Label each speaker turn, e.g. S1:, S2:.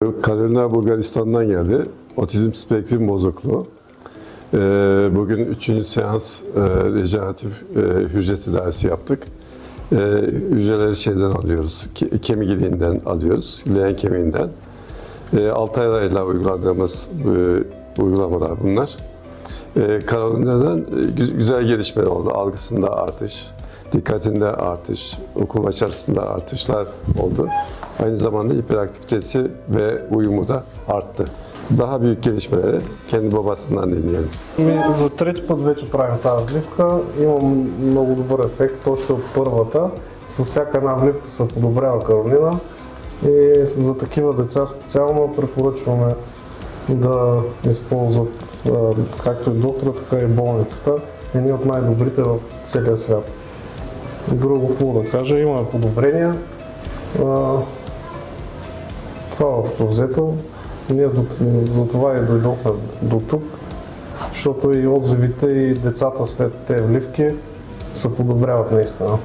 S1: Karolina Bulgaristan'dan geldi. Otizm spektrum bozukluğu. Bugün 3. seans rejeneratif hücre tedavisi yaptık. Hücreleri şeyden alıyoruz, kemik iliğinden alıyoruz, leğen kemiğinden. 6 aylarla uyguladığımız uygulamalar bunlar. Karolina'dan güzel gelişmeler oldu. Algısında artış, dikkatinde artış, okul başarısında artışlar oldu. Aynı zamanda hiperaktivitesi ve uyumu da arttı. Daha büyük gelişmeleri kendi babasından dinleyelim.
S2: За трети път вече правим тази вливка. Имам много добър ефект. Още от първата. С всяка една вливка се подобрява Каролина. И за такива деца специално препоръчваме да използват както и доктора, така и болницата. Едни от най-добрите в целия свят. Друго какво да кажа, имаме подобрения. Това общо взето. Ние за това и дойдохме до тук, защото и отзивите и децата след тези вливки се подобряват наистина.